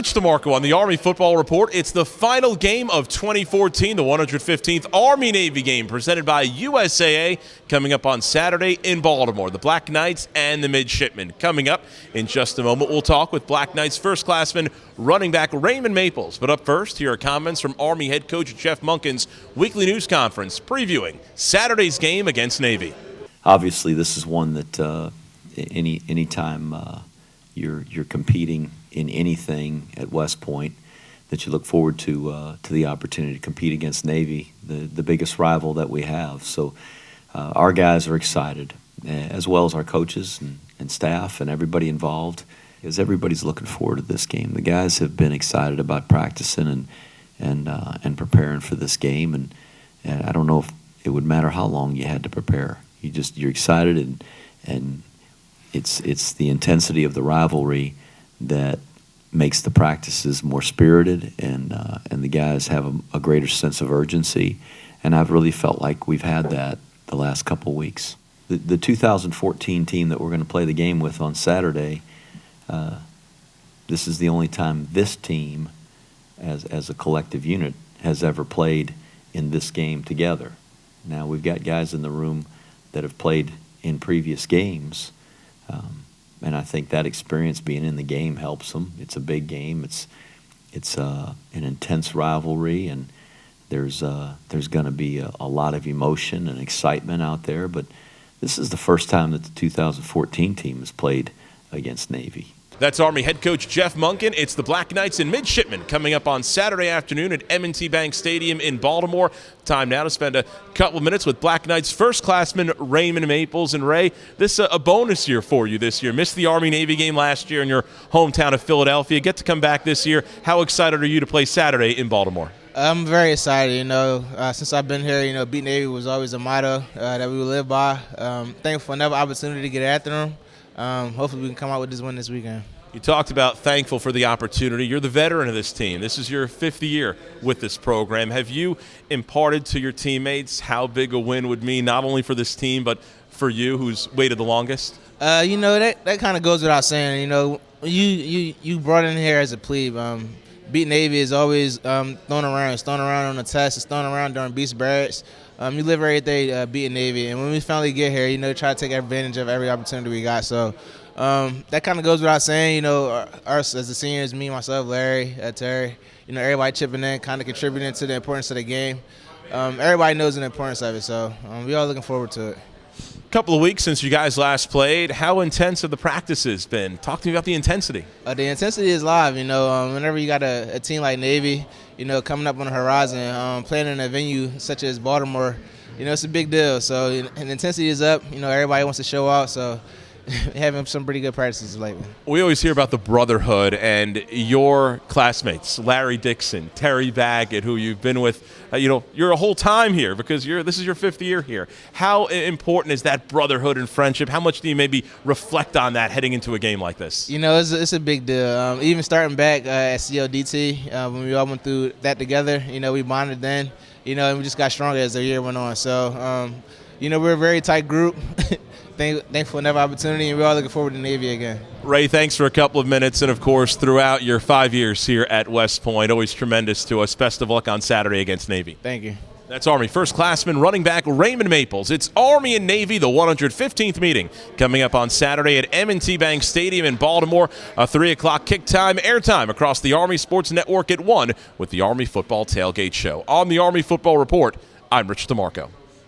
Rich DeMarco on the Army Football Report. It's the final game of 2014, the 115th Army-Navy game presented by USAA, coming up on Saturday in Baltimore. The Black Knights and the Midshipmen. Coming up in just a moment, we'll talk with Black Knights first-classman running back Raymond Maples. But up first, here are comments from Army head coach Jeff Monken's weekly news conference previewing Saturday's game against Navy. Obviously, this is one that anytime you're competing in anything at West Point, that you look forward to the opportunity to compete against Navy, the biggest rival that we have. So our guys are excited, as well as our coaches and staff and everybody involved, because everybody's looking forward to this game. The guys have been excited about practicing and preparing for this game, and I don't know if it would matter how long you had to prepare. You're excited, and it's the intensity of the rivalry that makes the practices more spirited, and the guys have a greater sense of urgency, and I've really felt like we've had that the last couple weeks. The 2014 team that we're going to play the game with on Saturday, this is the only time this team, as a collective unit, has ever played in this game together. Now, we've got guys in the room that have played in previous games, and I think that experience being in the game helps them. It's a big game. It's an intense rivalry, and there's going to be a lot of emotion and excitement out there. But this is the first time that the 2014 team has played against Navy. That's Army head coach Jeff Monken. It's the Black Knights and Midshipmen coming up on Saturday afternoon at M&T Bank Stadium in Baltimore. Time now to spend a couple of minutes with Black Knights first-classman Raymond Maples. And Ray, this is a bonus year for you this year. Missed the Army-Navy game last year in your hometown of Philadelphia. Get to come back this year. How excited are you to play Saturday in Baltimore? I'm very excited. Since I've been here, beat Navy was always a motto that we would live by. Thankful for another opportunity to get after them. Hopefully we can come out with this win this weekend. You talked about thankful for the opportunity. You're the veteran of this team. This is your fifth year with this program. Have you imparted to your teammates how big a win would mean, not only for this team, but for you, who's waited the longest? That kind of goes without saying. You brought in here as a plebe. Beat Navy is always thrown around. It's thrown around on the test. It's thrown around during Beast Barracks. You live every day beating Navy, and when we finally get here, try to take advantage of every opportunity we got. So that kind of goes without saying. Us as the seniors, me, myself, Larry, Terry, everybody chipping in, kind of contributing to the importance of the game. Everybody knows the importance of it, so we all looking forward to it. Couple of weeks since you guys last played. How intense have the practices been? Talk to me about the intensity. The intensity is live. Whenever you got a team like Navy, coming up on the horizon, playing in a venue such as Baltimore, it's a big deal. So and the intensity is up. Everybody wants to show out. So having some pretty good practices lately. We always hear about the brotherhood, and your classmates, Larry Dixon, Terry Baggett, who you've been with, you're a whole time here because this is your fifth year here. How important is that brotherhood and friendship? How much do you maybe reflect on that heading into a game like this? It's a big deal. Even starting back at CLDT, when we all went through that together, we bonded then, and we just got stronger as the year went on. So, we're a very tight group. Thankful for another opportunity, and we're all looking forward to Navy again. Ray, thanks for a couple of minutes, and of course, throughout your 5 years here at West Point, always tremendous to us. Best of luck on Saturday against Navy. Thank you. That's Army first-classman running back Raymond Maples. It's Army and Navy, the 115th meeting, coming up on Saturday at M&T Bank Stadium in Baltimore. A 3 o'clock kick time, airtime across the Army Sports Network at 1 with the Army Football Tailgate Show. On the Army Football Report, I'm Rich DeMarco.